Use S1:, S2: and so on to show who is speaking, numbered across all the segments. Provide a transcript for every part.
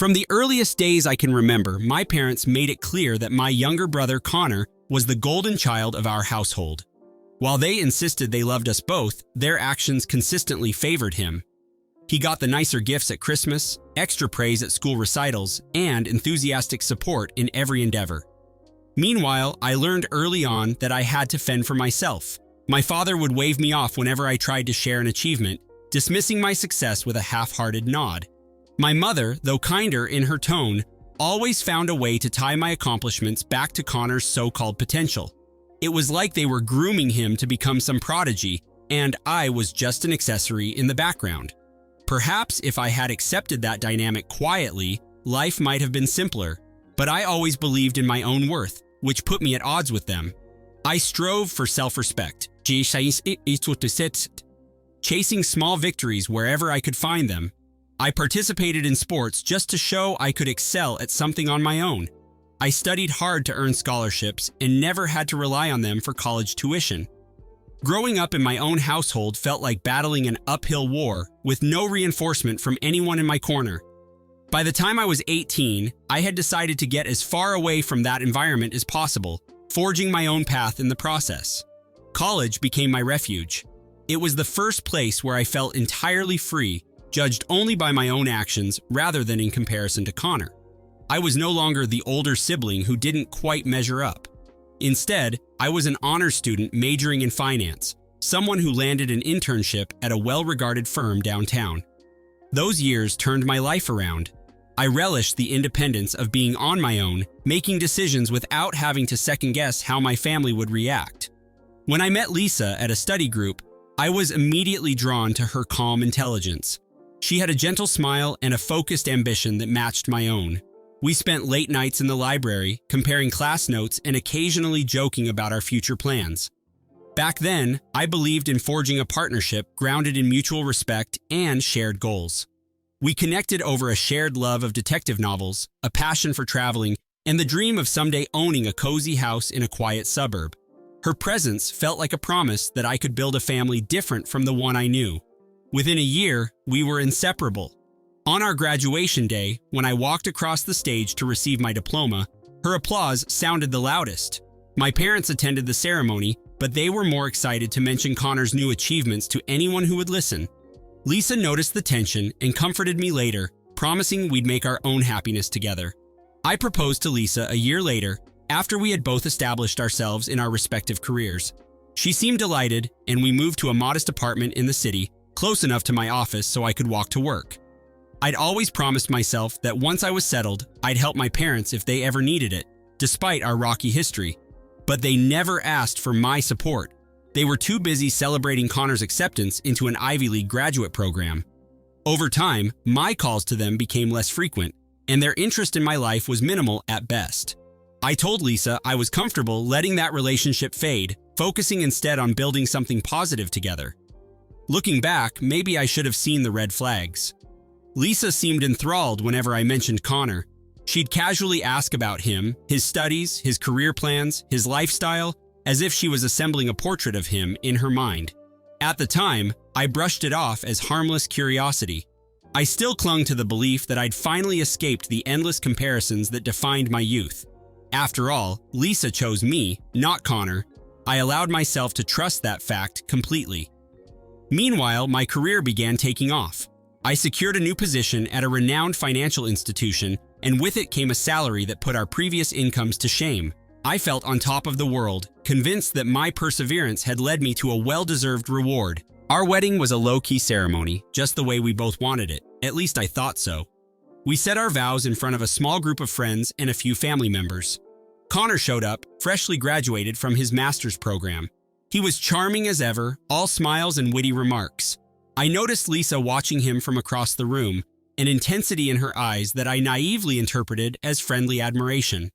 S1: From the earliest days I can remember, my parents made it clear that my younger brother Connor was the golden child of our household. While they insisted they loved us both, their actions consistently favored him. He got the nicer gifts at Christmas, extra praise at school recitals, and enthusiastic support in every endeavor. Meanwhile, I learned early on that I had to fend for myself. My father would wave me off whenever I tried to share an achievement, dismissing my success with a half-hearted nod. My mother, though kinder in her tone, always found a way to tie my accomplishments back to Connor's so-called potential. It was like they were grooming him to become some prodigy, and I was just an accessory in the background. Perhaps if I had accepted that dynamic quietly, life might have been simpler, but I always believed in my own worth, which put me at odds with them. I strove for self-respect, chasing small victories wherever I could find them. I participated in sports just to show I could excel at something on my own. I studied hard to earn scholarships and never had to rely on them for college tuition. Growing up in my own household felt like battling an uphill war with no reinforcement from anyone in my corner. By the time I was 18, I had decided to get as far away from that environment as possible, forging my own path in the process. College became my refuge. It was the first place where I felt entirely free, judged only by my own actions rather than in comparison to Connor. I was no longer the older sibling who didn't quite measure up. Instead, I was an honors student majoring in finance, someone who landed an internship at a well-regarded firm downtown. Those years turned my life around. I relished the independence of being on my own, making decisions without having to second-guess how my family would react. When I met Lisa at a study group, I was immediately drawn to her calm intelligence. She had a gentle smile and a focused ambition that matched my own. We spent late nights in the library, comparing class notes and occasionally joking about our future plans. Back then, I believed in forging a partnership grounded in mutual respect and shared goals. We connected over a shared love of detective novels, a passion for traveling, and the dream of someday owning a cozy house in a quiet suburb. Her presence felt like a promise that I could build a family different from the one I knew. Within a year, we were inseparable. On our graduation day, when I walked across the stage to receive my diploma, her applause sounded the loudest. My parents attended the ceremony, but they were more excited to mention Connor's new achievements to anyone who would listen. Lisa noticed the tension and comforted me later, promising we'd make our own happiness together. I proposed to Lisa a year later, after we had both established ourselves in our respective careers. She seemed delighted, and we moved to a modest apartment in the city, close enough to my office so I could walk to work. I'd always promised myself that once I was settled, I'd help my parents if they ever needed it, despite our rocky history. But they never asked for my support. They were too busy celebrating Connor's acceptance into an Ivy League graduate program. Over time, my calls to them became less frequent, and their interest in my life was minimal at best. I told Lisa I was comfortable letting that relationship fade, focusing instead on building something positive together. Looking back, maybe I should have seen the red flags. Lisa seemed enthralled whenever I mentioned Connor. She'd casually ask about him, his studies, his career plans, his lifestyle, as if she was assembling a portrait of him in her mind. At the time, I brushed it off as harmless curiosity. I still clung to the belief that I'd finally escaped the endless comparisons that defined my youth. After all, Lisa chose me, not Connor. I allowed myself to trust that fact completely. Meanwhile, my career began taking off. I secured a new position at a renowned financial institution, and with it came a salary that put our previous incomes to shame. I felt on top of the world, convinced that my perseverance had led me to a well-deserved reward. Our wedding was a low-key ceremony, just the way we both wanted it. At least I thought so. We said our vows in front of a small group of friends and a few family members. Connor showed up, freshly graduated from his master's program. He was charming as ever, all smiles and witty remarks. I noticed Lisa watching him from across the room, an intensity in her eyes that I naively interpreted as friendly admiration.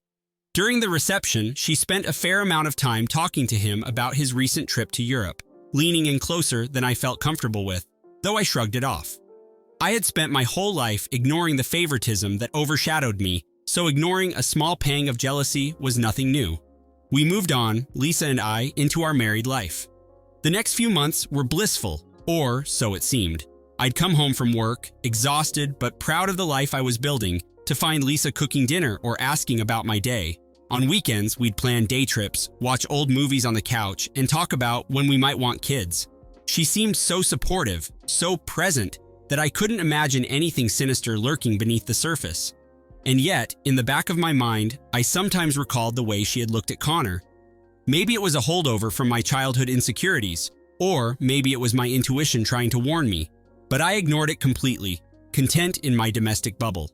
S1: During the reception, she spent a fair amount of time talking to him about his recent trip to Europe, leaning in closer than I felt comfortable with, though I shrugged it off. I had spent my whole life ignoring the favoritism that overshadowed me, so ignoring a small pang of jealousy was nothing new. We moved on, Lisa and I, into our married life. The next few months were blissful, or so it seemed. I'd come home from work, exhausted but proud of the life I was building, to find Lisa cooking dinner or asking about my day. On weekends, we'd plan day trips, watch old movies on the couch, and talk about when we might want kids. She seemed so supportive, so present, that I couldn't imagine anything sinister lurking beneath the surface. And yet, in the back of my mind, I sometimes recalled the way she had looked at Connor. Maybe it was a holdover from my childhood insecurities, or maybe it was my intuition trying to warn me, but I ignored it completely, content in my domestic bubble.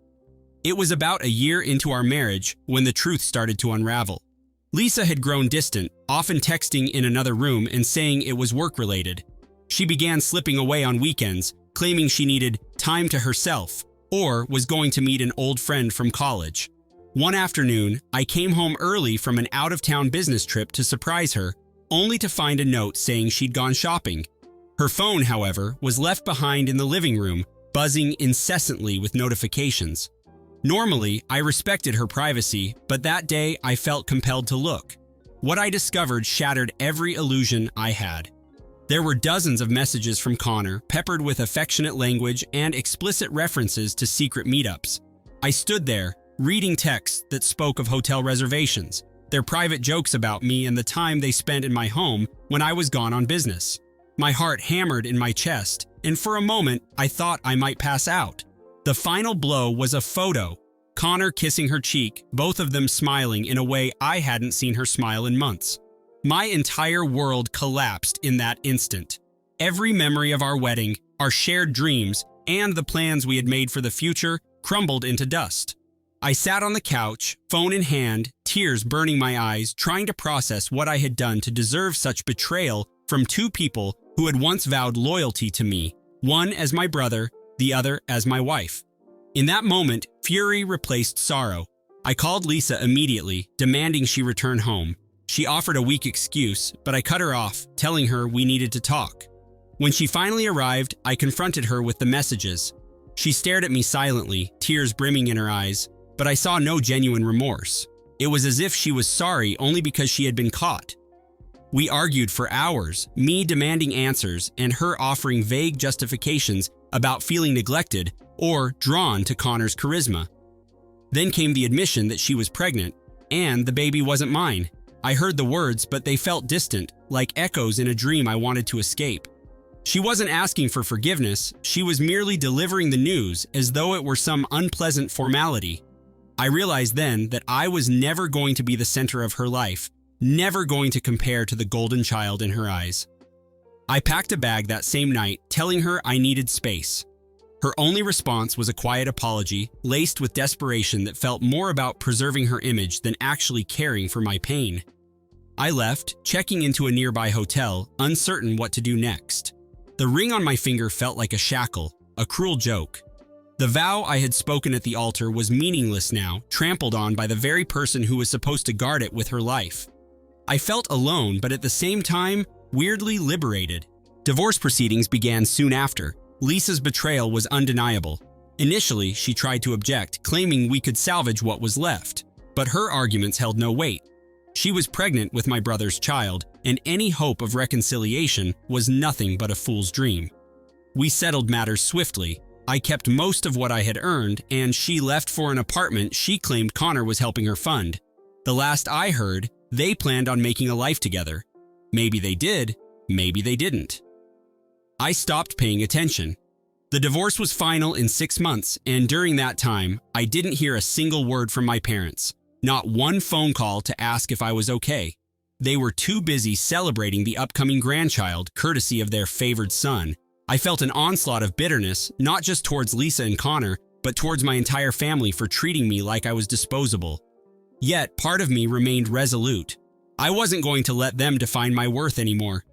S1: It was about a year into our marriage when the truth started to unravel. Lisa had grown distant, often texting in another room and saying it was work-related. She began slipping away on weekends, claiming she needed time to herself, or was going to meet an old friend from college. One afternoon, I came home early from an out-of-town business trip to surprise her, only to find a note saying she'd gone shopping. Her phone, however, was left behind in the living room, buzzing incessantly with notifications. Normally, I respected her privacy, but that day I felt compelled to look. What I discovered shattered every illusion I had. There were dozens of messages from Connor, peppered with affectionate language and explicit references to secret meetups. I stood there, reading texts that spoke of hotel reservations, their private jokes about me and the time they spent in my home when I was gone on business. My heart hammered in my chest, and for a moment I thought I might pass out. The final blow was a photo, Connor kissing her cheek, both of them smiling in a way I hadn't seen her smile in months. My entire world collapsed in that instant. Every memory of our wedding, our shared dreams, and the plans we had made for the future crumbled into dust. I sat on the couch, phone in hand, tears burning my eyes, trying to process what I had done to deserve such betrayal from two people who had once vowed loyalty to me, one as my brother, the other as my wife. In that moment, fury replaced sorrow. I called Lisa immediately, demanding she return home. She offered a weak excuse, but I cut her off, telling her we needed to talk. When she finally arrived, I confronted her with the messages. She stared at me silently, tears brimming in her eyes, but I saw no genuine remorse. It was as if she was sorry only because she had been caught. We argued for hours, me demanding answers and her offering vague justifications about feeling neglected or drawn to Connor's charisma. Then came the admission that she was pregnant, and the baby wasn't mine. I heard the words, but they felt distant, like echoes in a dream I wanted to escape. She wasn't asking for forgiveness, she was merely delivering the news as though it were some unpleasant formality. I realized then that I was never going to be the center of her life, never going to compare to the golden child in her eyes. I packed a bag that same night, telling her I needed space. Her only response was a quiet apology, laced with desperation that felt more about preserving her image than actually caring for my pain. I left, checking into a nearby hotel, uncertain what to do next. The ring on my finger felt like a shackle, a cruel joke. The vow I had spoken at the altar was meaningless now, trampled on by the very person who was supposed to guard it with her life. I felt alone, but at the same time, weirdly liberated. Divorce proceedings began soon after. Lisa's betrayal was undeniable. Initially, she tried to object, claiming we could salvage what was left. But her arguments held no weight. She was pregnant with my brother's child, and any hope of reconciliation was nothing but a fool's dream. We settled matters swiftly. I kept most of what I had earned, and she left for an apartment she claimed Connor was helping her fund. The last I heard, they planned on making a life together. Maybe they did, maybe they didn't. I stopped paying attention. The divorce was final in 6 months, and during that time, I didn't hear a single word from my parents. Not one phone call to ask if I was okay. They were too busy celebrating the upcoming grandchild, courtesy of their favored son. I felt an onslaught of bitterness, not just towards Lisa and Connor, but towards my entire family for treating me like I was disposable. Yet, part of me remained resolute. I wasn't going to let them define my worth anymore.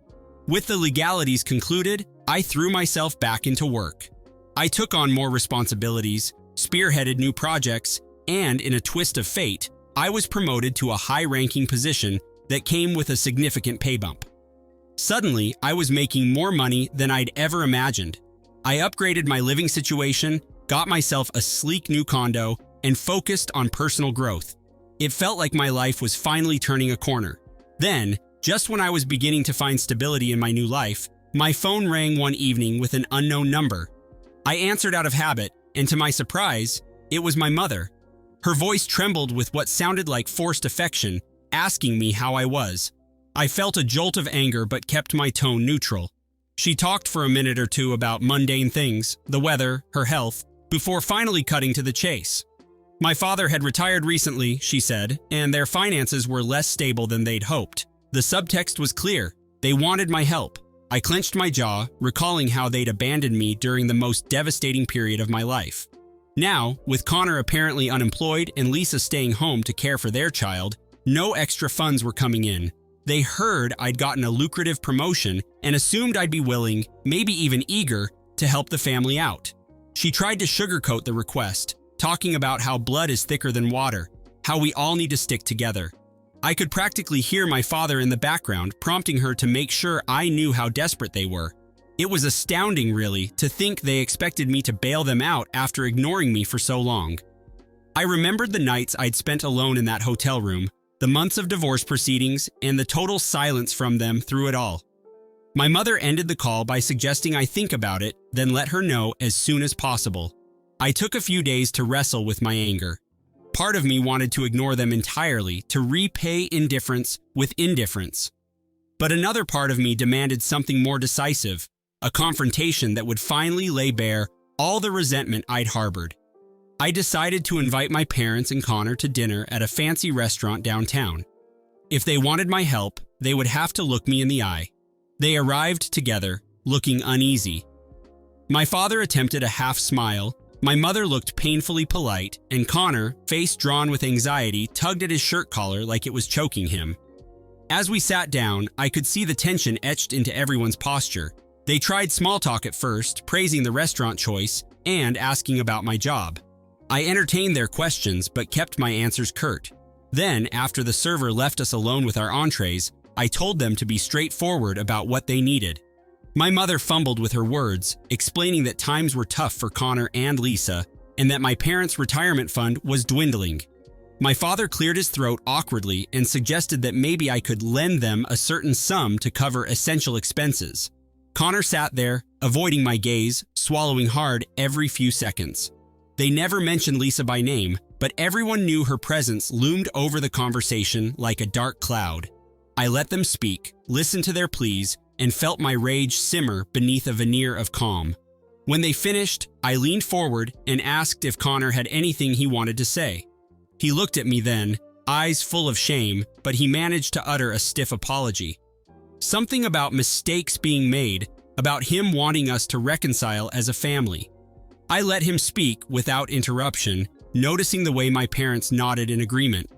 S1: With the legalities concluded, I threw myself back into work. I took on more responsibilities, spearheaded new projects, and in a twist of fate, I was promoted to a high-ranking position that came with a significant pay bump. Suddenly, I was making more money than I'd ever imagined. I upgraded my living situation, got myself a sleek new condo, and focused on personal growth. It felt like my life was finally turning a corner. Then, just when I was beginning to find stability in my new life, my phone rang one evening with an unknown number. I answered out of habit, and to my surprise, It was my mother. Her voice trembled with what sounded like forced affection, asking me how I was. I felt a jolt of anger but kept my tone neutral. She talked for a minute or two about mundane things, the weather, her health, before finally cutting to the chase. My father had retired recently, she said, and their finances were less stable than they'd hoped. The subtext was clear. They wanted my help. I clenched my jaw, recalling how they'd abandoned me during the most devastating period of my life. Now, with Connor apparently unemployed and Lisa staying home to care for their child, no extra funds were coming in. They heard I'd gotten a lucrative promotion and assumed I'd be willing, maybe even eager, to help the family out. She tried to sugarcoat the request, talking about how blood is thicker than water, how we all need to stick together. I could practically hear my father in the background prompting her to make sure I knew how desperate they were. It was astounding, really, to think they expected me to bail them out after ignoring me for so long. I remembered the nights I'd spent alone in that hotel room, the months of divorce proceedings, and the total silence from them through it all. My mother ended the call by suggesting I think about it, then let her know as soon as possible. I took a few days to wrestle with my anger. Part of me wanted to ignore them entirely, to repay indifference with indifference. But another part of me demanded something more decisive, a confrontation that would finally lay bare all the resentment I'd harbored. I decided to invite my parents and Connor to dinner at a fancy restaurant downtown. If they wanted my help, they would have to look me in the eye. They arrived together, looking uneasy. My father attempted a half smile, my mother looked painfully polite, and Connor, face drawn with anxiety, tugged at his shirt collar like it was choking him. As we sat down, I could see the tension etched into everyone's posture. They tried small talk at first, praising the restaurant choice and asking about my job. I entertained their questions but kept my answers curt. Then, after the server left us alone with our entrees, I told them to be straightforward about what they needed. My mother fumbled with her words, explaining that times were tough for Connor and Lisa, and that my parents' retirement fund was dwindling. My father cleared his throat awkwardly and suggested that maybe I could lend them a certain sum to cover essential expenses. Connor sat there, avoiding my gaze, swallowing hard every few seconds. They never mentioned Lisa by name, but everyone knew her presence loomed over the conversation like a dark cloud. I let them speak, listened to their pleas, and felt my rage simmer beneath a veneer of calm. When they finished, I leaned forward and asked if Connor had anything he wanted to say. He looked at me then, eyes full of shame, but he managed to utter a stiff apology. Something about mistakes being made, about him wanting us to reconcile as a family. I let him speak without interruption, noticing the way my parents nodded in agreement,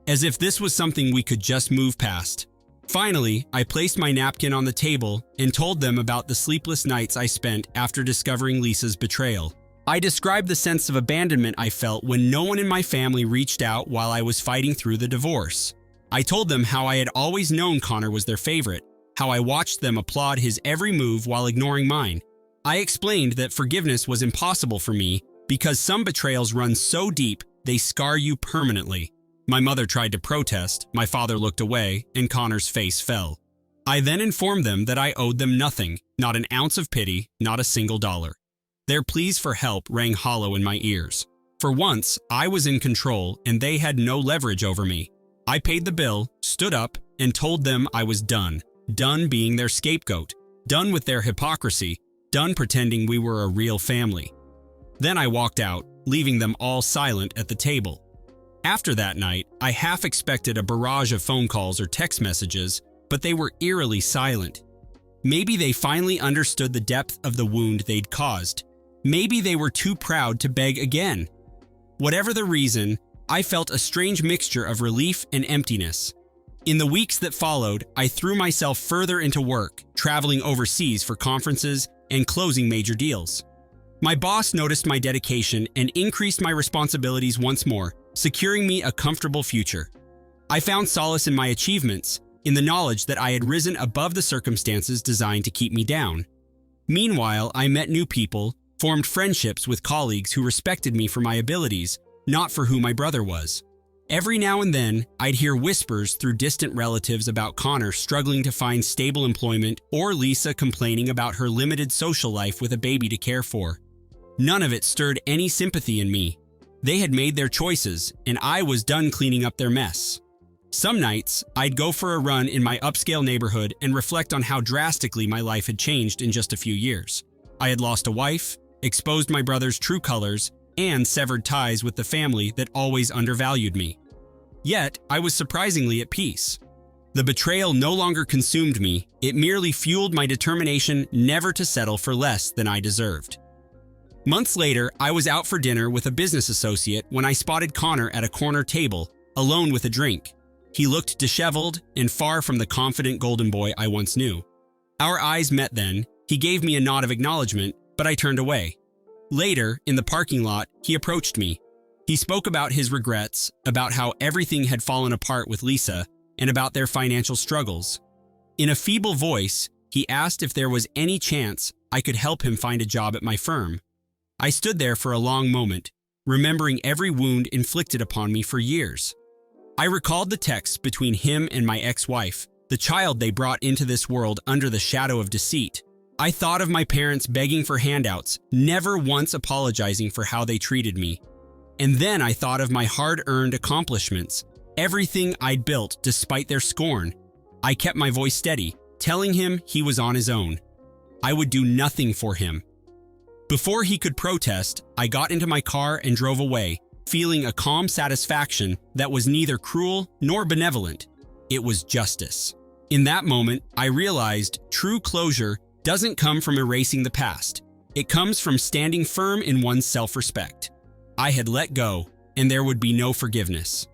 S1: as if this was something we could just move past. Finally, I placed my napkin on the table and told them about the sleepless nights I spent after discovering Lisa's betrayal. I described the sense of abandonment I felt when no one in my family reached out while I was fighting through the divorce. I told them how I had always known Connor was their favorite, how I watched them applaud his every move while ignoring mine. I explained that forgiveness was impossible for me because some betrayals run so deep they scar you permanently. My mother tried to protest, my father looked away, and Connor's face fell. I then informed them that I owed them nothing, not an ounce of pity, not a single dollar. Their pleas for help rang hollow in my ears. For once, I was in control and they had no leverage over me. I paid the bill, stood up, and told them I was done. Done being their scapegoat. Done with their hypocrisy. Done pretending we were a real family. Then I walked out, leaving them all silent at the table. After that night, I half expected a barrage of phone calls or text messages, but they were eerily silent. Maybe they finally understood the depth of the wound they'd caused. Maybe they were too proud to beg again. Whatever the reason, I felt a strange mixture of relief and emptiness. In the weeks that followed, I threw myself further into work, traveling overseas for conferences and closing major deals. My boss noticed my dedication and increased my responsibilities once more, securing me a comfortable future. I found solace in my achievements, in the knowledge that I had risen above the circumstances designed to keep me down. Meanwhile, I met new people, formed friendships with colleagues who respected me for my abilities, not for who my brother was. Every now and then, I'd hear whispers through distant relatives about Connor struggling to find stable employment or Lisa complaining about her limited social life with a baby to care for. None of it stirred any sympathy in me. They had made their choices, and I was done cleaning up their mess. Some nights, I'd go for a run in my upscale neighborhood and reflect on how drastically my life had changed in just a few years. I had lost a wife, exposed my brother's true colors, and severed ties with the family that always undervalued me. Yet, I was surprisingly at peace. The betrayal no longer consumed me, it merely fueled my determination never to settle for less than I deserved. Months later, I was out for dinner with a business associate when I spotted Connor at a corner table, alone with a drink. He looked disheveled and far from the confident golden boy I once knew. Our eyes met then. He gave me a nod of acknowledgement, but I turned away. Later, in the parking lot, he approached me. He spoke about his regrets, about how everything had fallen apart with Lisa, and about their financial struggles. In a feeble voice, he asked if there was any chance I could help him find a job at my firm. I stood there for a long moment, remembering every wound inflicted upon me for years. I recalled the texts between him and my ex-wife, the child they brought into this world under the shadow of deceit. I thought of my parents begging for handouts, never once apologizing for how they treated me. And then I thought of my hard-earned accomplishments, everything I'd built despite their scorn. I kept my voice steady, telling him he was on his own. I would do nothing for him. Before he could protest, I got into my car and drove away, feeling a calm satisfaction that was neither cruel nor benevolent. It was justice. In that moment, I realized true closure doesn't come from erasing the past. It comes from standing firm in one's self-respect. I had let go, and there would be no forgiveness.